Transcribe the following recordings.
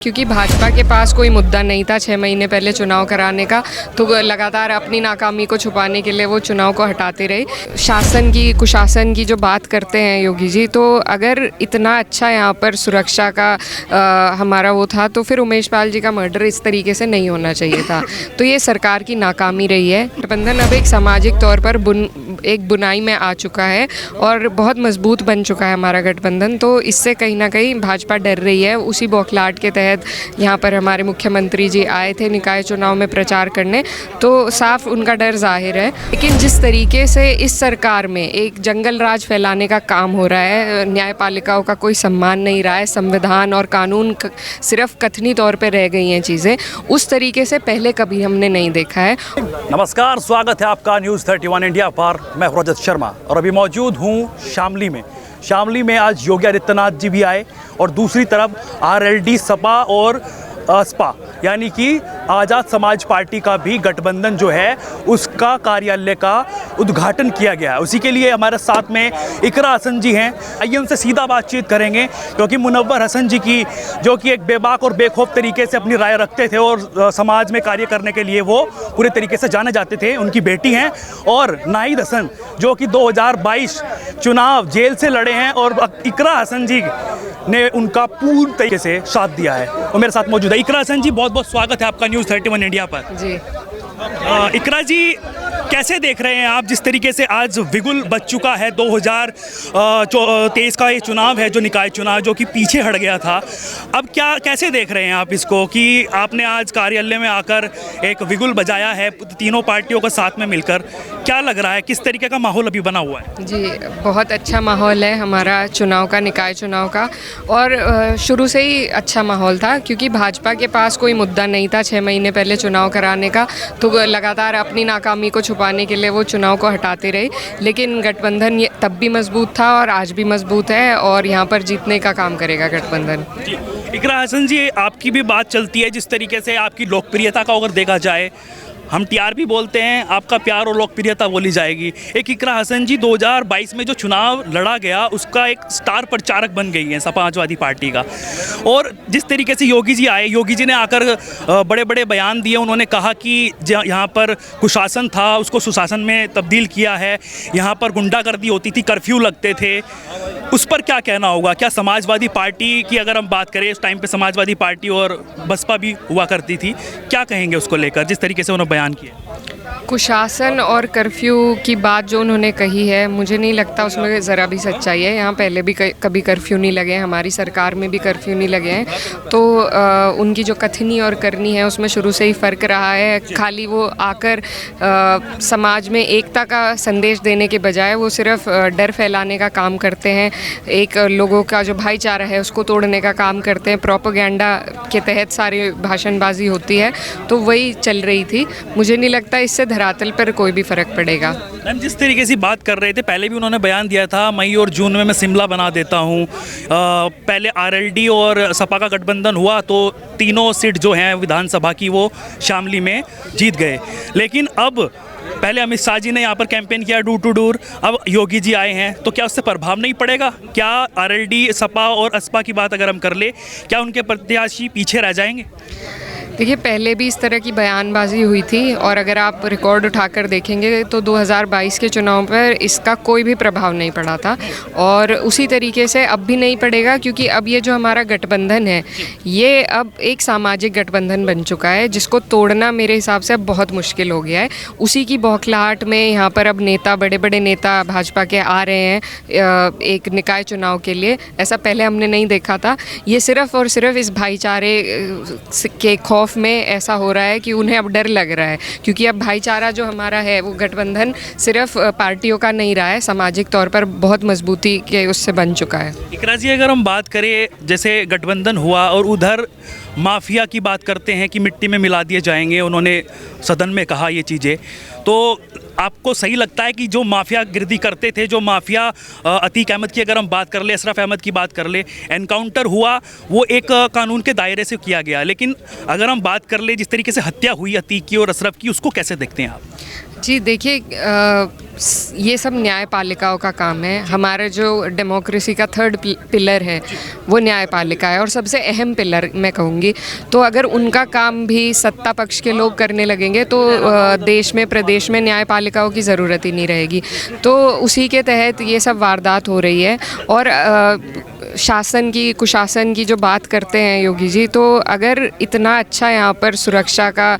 क्योंकि भाजपा के पास कोई मुद्दा नहीं था 6 महीने पहले चुनाव कराने का, तो लगातार अपनी नाकामी को छुपाने के लिए वो चुनाव को हटाते रहे। शासन की, कुशासन की जो बात करते हैं योगी जी, तो अगर इतना अच्छा यहाँ पर सुरक्षा का हमारा वो था, तो फिर उमेश पाल जी का मर्डर इस तरीके से नहीं होना चाहिए था। तो ये सरकार की नाकामी रही है। गठबंधन अब एक सामाजिक तौर पर एक बुनाई में आ चुका है और बहुत मजबूत बन चुका है हमारा गठबंधन। तो इससे कहीं ना कहीं भाजपा डर रही है। उसी बौखलाहट के तहत यहाँ पर हमारे मुख्यमंत्री जी आए थे निकाय चुनाव में प्रचार करने, तो साफ उनका डर जाहिर है। लेकिन जिस तरीके से इस सरकार में एक जंगल राज फैलाने का काम हो रहा है, न्यायपालिकाओं का कोई सम्मान नहीं रहा है, संविधान और कानून सिर्फ कथनी तौर पर रह गई हैं चीज़ें, उस तरीके से पहले कभी हमने नहीं देखा है। नमस्कार, स्वागत है आपका न्यूज़ 31 इंडिया पर। मैं रजत शर्मा और अभी मौजूद हूँ शामली में आज योगी आदित्यनाथ जी भी आए और दूसरी तरफ आरएलडी, सपा और असपा यानी कि आज़ाद समाज पार्टी का भी गठबंधन जो है उसका कार्यालय का उद्घाटन किया गया है। उसी के लिए हमारे साथ में इकरा हसन जी हैं। आइए उनसे सीधा बातचीत करेंगे, क्योंकि मुनव्वर हसन जी की जो कि एक बेबाक और बेखौफ तरीके से अपनी राय रखते थे और समाज में कार्य करने के लिए वो पूरे तरीके से जाने जाते थे, उनकी बेटी हैं। और नाहिद हसन जो कि 2022 चुनाव जेल से लड़े हैं और इकरा हसन जी ने उनका पूर्ण तरीके से साथ दिया है। वो मेरे साथ मौजूद है। इकरा हसन जी, बहुत बहुत स्वागत है आपका न्यूज़ 31 इंडिया पर जी। इकरा जी, कैसे देख रहे हैं आप जिस तरीके से आज बिगुल बच चुका है 2023 का ये चुनाव है, जो निकाय चुनाव जो कि पीछे हट गया था, अब कैसे देख रहे हैं आप इसको कि आपने आज कार्यालय में आकर एक बिगुल बजाया है तीनों पार्टियों के साथ में मिलकर? क्या लग रहा है, किस तरीके का माहौल अभी बना हुआ है? जी, बहुत अच्छा माहौल है हमारा चुनाव का, निकाय चुनाव का। और शुरू से ही अच्छा माहौल था, क्योंकि भाजपा के पास कोई मुद्दा नहीं था 6 महीने पहले चुनाव कराने का, तो लगातार अपनी नाकामी को छुपाने के लिए वो चुनाव को हटाते रहे। लेकिन गठबंधन तब भी मजबूत था और आज भी मजबूत है और यहाँ पर जीतने का काम करेगा गठबंधन। इकरा हसन जी, आपकी भी बात चलती है जिस तरीके से आपकी लोकप्रियता का अगर देखा जाए, हम टीआरपी बोलते हैं, आपका प्यार और लोकप्रियता बोली जाएगी। एक इकरा हसन जी 2022 में जो चुनाव लड़ा गया उसका एक स्टार प्रचारक बन गई हैं समाजवादी पार्टी का। और जिस तरीके से योगी जी आए, योगी जी ने आकर बड़े बड़े बयान दिए। उन्होंने कहा कि यहाँ पर कुशासन था उसको सुशासन में तब्दील किया है, यहाँ पर गुंडागर्दी होती थी, कर्फ्यू लगते थे। उस पर क्या कहना होगा? क्या समाजवादी पार्टी की अगर हम बात करें, इस टाइम पे समाजवादी पार्टी और बसपा भी हुआ करती थी, क्या कहेंगे उसको लेकर जिस तरीके से उन्होंने बयान किया? कुशासन और कर्फ्यू की बात जो उन्होंने कही है, मुझे नहीं लगता उसमें ज़रा भी सच्चाई है। यहाँ पहले भी कभी कर्फ्यू नहीं लगे हैं, हमारी सरकार में भी कर्फ्यू नहीं लगे हैं। तो उनकी जो कथनी और करनी है उसमें शुरू से ही फ़र्क रहा है। खाली वो आकर समाज में एकता का संदेश देने के बजाय वो सिर्फ डर फैलाने का काम करते हैं, एक लोगों का जो भाईचारा है उसको तोड़ने का काम करते हैं। प्रोपेगेंडा के तहत सारी भाषणबाजी होती है, तो वही चल रही थी। मुझे नहीं लगता इससे धरातल पर कोई भी फर्क पड़ेगा। मैम, जिस तरीके से बात कर रहे थे, पहले भी उन्होंने बयान दिया था मई और जून में मैं शिमला बना देता हूँ। पहले आरएलडी और सपा का गठबंधन हुआ तो तीनों सीट जो हैं विधानसभा की वो शामली में जीत गए। लेकिन अब पहले अमित शाह जी ने यहाँ पर कैंपेन किया डोर टू डोर, अब योगी जी आए हैं, तो क्या उससे प्रभाव नहीं पड़ेगा? क्या आरएलडी, सपा और असपा की बात अगर हम कर ले, क्या उनके प्रत्याशी पीछे रह जाएंगे? देखिए, पहले भी इस तरह की बयानबाजी हुई थी और अगर आप रिकॉर्ड उठाकर देखेंगे तो 2022 के चुनाव पर इसका कोई भी प्रभाव नहीं पड़ा था और उसी तरीके से अब भी नहीं पड़ेगा, क्योंकि अब ये जो हमारा गठबंधन है ये अब एक सामाजिक गठबंधन बन चुका है, जिसको तोड़ना मेरे हिसाब से अब बहुत मुश्किल हो गया है। उसी की बौखलाहट में यहाँ पर अब नेता, बड़े बड़े नेता भाजपा के आ रहे हैं एक निकाय चुनाव के लिए। ऐसा पहले हमने नहीं देखा था। ये सिर्फ़ और सिर्फ इस भाईचारे के खौफ में ऐसा हो रहा है कि उन्हें अब डर लग रहा है, क्योंकि अब भाईचारा जो हमारा है वो गठबंधन सिर्फ पार्टियों का नहीं रहा है, सामाजिक तौर पर बहुत मजबूती के उससे बन चुका है। इकरा जी, अगर हम बात करें जैसे गठबंधन हुआ और उधर माफिया की बात करते हैं कि मिट्टी में मिला दिए जाएंगे, उन्होंने सदन में कहा ये चीज़ें, तो आपको सही लगता है कि जो माफिया गिरदी करते थे, जो माफिया अतीक अहमद की अगर हम बात कर ले, अशरफ अहमद की बात कर ले, एनकाउंटर हुआ वो एक कानून के दायरे से किया गया, लेकिन अगर हम बात कर ले जिस तरीके से हत्या हुई अतीक की और अशरफ की, उसको कैसे देखते हैं आप? जी देखिए, ये सब न्यायपालिकाओं का काम है। हमारा जो डेमोक्रेसी का थर्ड पिलर है वो न्यायपालिका है, और सबसे अहम पिलर मैं कहूँगी। तो अगर उनका काम भी सत्ता पक्ष के लोग करने लगेंगे तो देश में, प्रदेश में न्यायपालिकाओं की ज़रूरत ही नहीं रहेगी। तो उसी के तहत ये सब वारदात हो रही है। और शासन की, कुशासन की जो बात करते हैं योगी जी, तो अगर इतना अच्छा यहाँ पर सुरक्षा का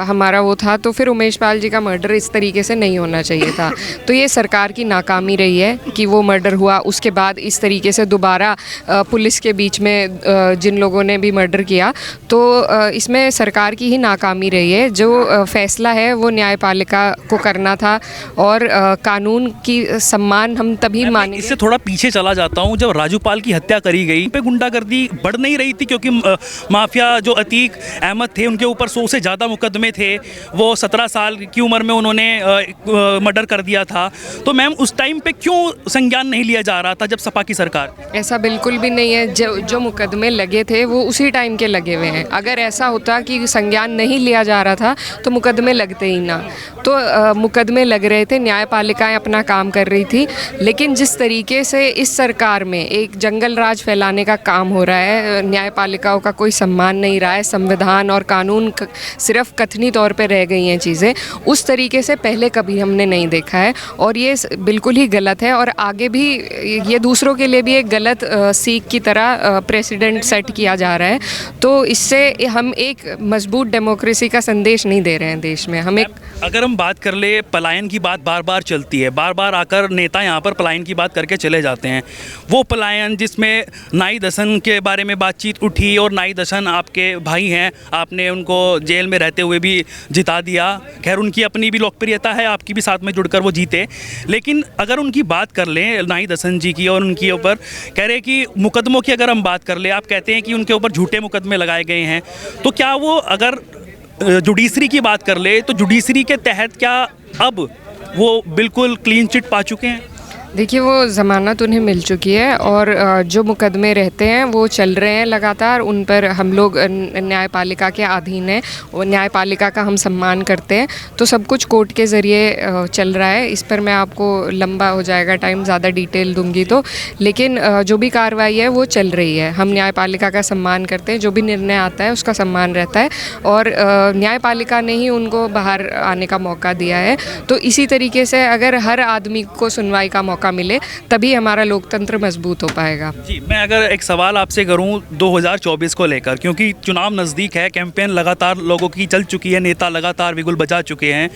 हमारा वो था, तो फिर उमेश पाल जी का मर्डर इस तरीके से नहीं होना चाहिए था। तो ये सरकार की नाकामी रही है कि वो मर्डर हुआ, उसके बाद इस तरीके से दोबारा पुलिस के बीच में जिन लोगों ने भी मर्डर किया, तो इसमें सरकार की ही नाकामी रही है। जो फैसला है वो न्यायपालिका को करना था, और कानून की सम्मान हम तभी मानेंगे। इससे थोड़ा पीछे चला जाता हूँ। जब राजू पाल की हत्या करी गई पे गुंडागर्दी बढ़ नहीं रही थी, क्योंकि माफिया जो अतीक अहमद थे उनके ऊपर 100 से ज़्यादा मुकदमे थे। वो 17 साल की उम्र में उन्होंने मर्डर कर दिया था। तो मैम उस टाइम पे क्यों संज्ञान नहीं लिया जा रहा था जब सपा की सरकार? ऐसा बिल्कुल भी नहीं है। जो मुकदमे लगे थे वो उसी टाइम के लगे हुए हैं। अगर ऐसा होता कि संज्ञान नहीं लिया जा रहा था तो मुकदमे लगते ही ना। तो मुकदमे लग रहे थे, न्यायपालिकाएं अपना काम कर रही थी। लेकिन जिस तरीके से इस सरकार में एक जंगल राज फैलाने का काम हो रहा है, न्यायपालिकाओं का कोई सम्मान नहीं रहा है, संविधान और कानून सिर्फ कथनी तौर पे रह गई हैं चीज़ें, उस तरीके से पहले कभी हमने नहीं देखा है। और ये बिल्कुल ही गलत है, और आगे भी ये दूसरों के लिए भी एक गलत सीख की तरह प्रेसिडेंट सेट किया जा रहा है। तो इससे हम एक मजबूत डेमोक्रेसी का संदेश नहीं दे रहे हैं देश में। हम एक, अगर हम बात कर ले, पलायन की बात बार बार चलती है, बार बार आकर नेता यहाँ पर पलायन की बात करके चले जाते हैं। वो पलायन जिसमें नाहिद हसन के बारे में बातचीत उठी, और नाहिद हसन आपके भाई हैं, आपने उनको जेल में रहते हुए भी जिता दिया। खैर उनकी अपनी भी लोकप्रियता है, आपकी भी साथ में जुड़कर वो जीते। लेकिन अगर उनकी बात कर लें नाहिद हसन जी की, और उनके ऊपर कह रहे कि मुकदमों की अगर हम बात कर ले, आप कहते हैं कि उनके ऊपर झूठे मुकदमे लगाए गए हैं, तो क्या वो, अगर जुडिशरी की बात कर ले, तो जुडिशरी के तहत क्या अब वो बिल्कुल क्लीन चिट पा चुके हैं? देखिए, वो ज़मानत उन्हें मिल चुकी है, और जो मुकदमे रहते हैं वो चल रहे हैं लगातार। उन पर हम लोग न्यायपालिका के अधीन हैं, वो न्यायपालिका का हम सम्मान करते हैं। तो सब कुछ कोर्ट के ज़रिए चल रहा है। इस पर मैं आपको, लंबा हो जाएगा टाइम, ज़्यादा डिटेल दूंगी तो। लेकिन जो भी कार्रवाई है वो चल रही है। हम न्यायपालिका का सम्मान करते हैं, जो भी निर्णय आता है उसका सम्मान रहता है, और न्यायपालिका ने ही उनको बाहर आने का मौका दिया है। तो इसी तरीके से अगर हर आदमी को सुनवाई का मौका मिले, तभी हमारा लोकतंत्र मजबूत हो पाएगा। जी, मैं अगर एक सवाल आपसे करूं 2024 को लेकर, क्योंकि चुनाव नज़दीक है, कैंपेन लगातार लोगों की चल चुकी है, नेता लगातार बिगुल बजा चुके हैं,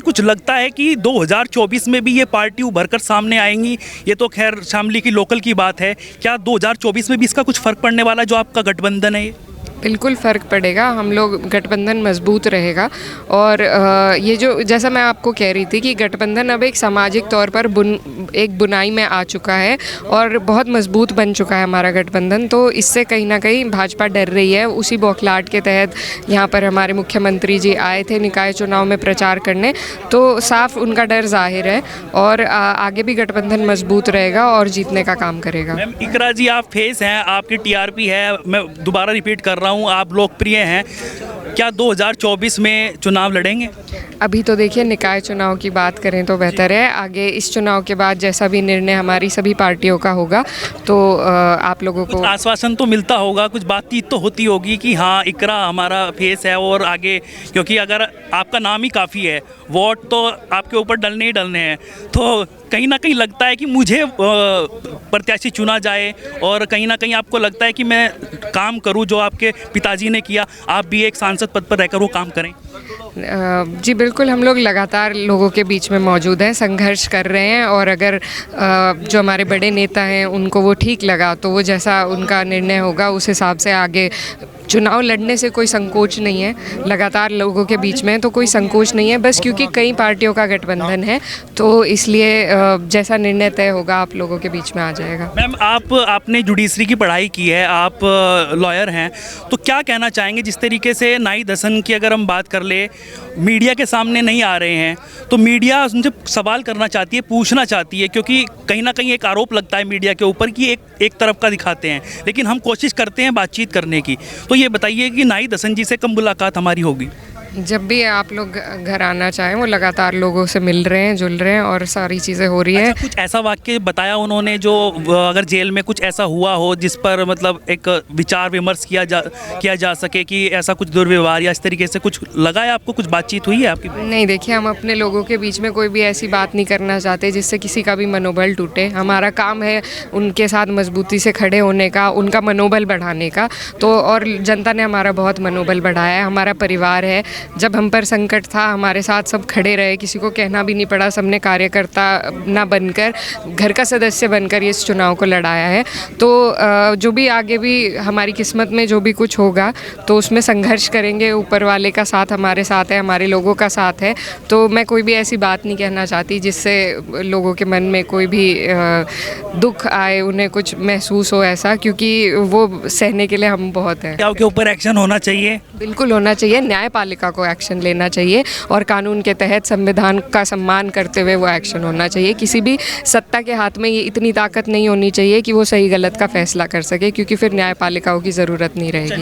कुछ लगता है कि 2024 में भी ये पार्टी उभर कर सामने आएंगी? ये तो खैर शामली की लोकल की बात है, क्या 2024 में भी इसका कुछ फ़र्क पड़ने वाला है, जो आपका गठबंधन है? बिल्कुल फ़र्क पड़ेगा। हम लोग, गठबंधन मजबूत रहेगा। और ये जो, जैसा मैं आपको कह रही थी कि गठबंधन अब एक सामाजिक तौर पर एक बुनाई में आ चुका है, और बहुत मजबूत बन चुका है हमारा गठबंधन। तो इससे कहीं ना कहीं भाजपा डर रही है। उसी बौखलाहट के तहत यहाँ पर हमारे मुख्यमंत्री जी आए थे निकाय चुनाव में प्रचार करने, तो साफ उनका डर जाहिर है। और आगे भी गठबंधन मजबूत रहेगा और जीतने का काम करेगा। मैम इकरा जी, आप फेस हैं, आपकी टीआरपी है, मैं दोबारा रिपीट कर रहा हूँ, आप लोकप्रिय हैं, क्या 2024 में चुनाव लड़ेंगे? अभी तो देखिए, निकाय चुनाव की बात करें तो बेहतर है। आगे इस चुनाव के बाद जैसा भी निर्णय हमारी सभी पार्टियों का होगा, तो आप लोगों को आश्वासन तो मिलता होगा, कुछ बातचीत तो होती होगी कि हाँ इकरा हमारा फेस है, और आगे, क्योंकि अगर आपका नाम ही काफ़ी है, वोट तो आपके ऊपर डलने ही डलने हैं, तो कहीं ना कहीं लगता है कि मुझे प्रत्याशी चुना जाए, और कहीं ना कहीं आपको लगता है कि मैं काम करूं जो आपके पिताजी ने किया, आप भी एक सांसद पद पर रहकर वो काम करें? जी बिल्कुल, हम लोग लगातार लोगों के बीच में मौजूद हैं, संघर्ष कर रहे हैं। और अगर जो हमारे बड़े नेता हैं उनको वो ठीक लगा, तो वो जैसा उनका निर्णय होगा उस हिसाब से आगे चुनाव लड़ने से कोई संकोच नहीं है। लगातार लोगों के बीच में तो कोई संकोच नहीं है, बस क्योंकि कई पार्टियों का गठबंधन है, तो इसलिए जैसा निर्णय तय होगा आप लोगों के बीच में आ जाएगा। मैम आपने जुडिशरी की पढ़ाई की है, आप लॉयर हैं, तो क्या कहना चाहेंगे जिस तरीके से नाहिद हसन की अगर हम बात कर ले, मीडिया के सामने नहीं आ रहे हैं, तो मीडिया उनसे सवाल करना चाहती है, पूछना चाहती है, क्योंकि कहीं ना कहीं एक आरोप लगता है मीडिया के ऊपर कि एक तरफ का दिखाते हैं, लेकिन हम कोशिश करते हैं बातचीत करने की। तो ये बताइए कि नाहिद हसन जी से कब मुलाकात हमारी होगी? जब भी आप लोग घर आना चाहें, वो लगातार लोगों से मिल रहे हैं, जुल रहे हैं और सारी चीज़ें हो रही है। अच्छा, कुछ ऐसा वाक्य बताया उन्होंने जो अगर जेल में कुछ ऐसा हुआ हो जिस पर मतलब एक विचार विमर्श किया जा सके कि ऐसा कुछ दुर्व्यवहार या इस तरीके से कुछ लगा है आपको, कुछ बातचीत हुई है आपकी? नहीं, देखिए, हम अपने लोगों के बीच में कोई भी ऐसी बात नहीं करना चाहते जिससे किसी का भी मनोबल टूटे। हमारा काम है उनके साथ मजबूती से खड़े होने का, उनका मनोबल बढ़ाने का। तो और जनता ने हमारा बहुत मनोबल बढ़ाया है, हमारा परिवार है। जब हम पर संकट था, हमारे साथ सब खड़े रहे, किसी को कहना भी नहीं पड़ा। सबने कार्यकर्ता ना बनकर, घर का सदस्य बनकर इस चुनाव को लड़ाया है। तो जो भी आगे भी हमारी किस्मत में जो भी कुछ होगा, तो उसमें संघर्ष करेंगे। ऊपर वाले का साथ हमारे साथ है, हमारे लोगों का साथ है। तो मैं कोई भी ऐसी बात नहीं कहना चाहती जिससे लोगों के मन में कोई भी दुख आए, उन्हें कुछ महसूस हो ऐसा, क्योंकि वो सहने के लिए हम बहुत हैं। क्या उनके ऊपर एक्शन होना चाहिए? बिल्कुल होना चाहिए, न्यायपालिका को एक्शन लेना चाहिए और कानून के तहत संविधान का सम्मान करते हुए वो एक्शन होना चाहिए। किसी भी सत्ता के हाथ में ये इतनी ताकत नहीं होनी चाहिए कि वो सही गलत का फैसला कर सके, क्योंकि फिर न्यायपालिकाओं की ज़रूरत नहीं रहेगी।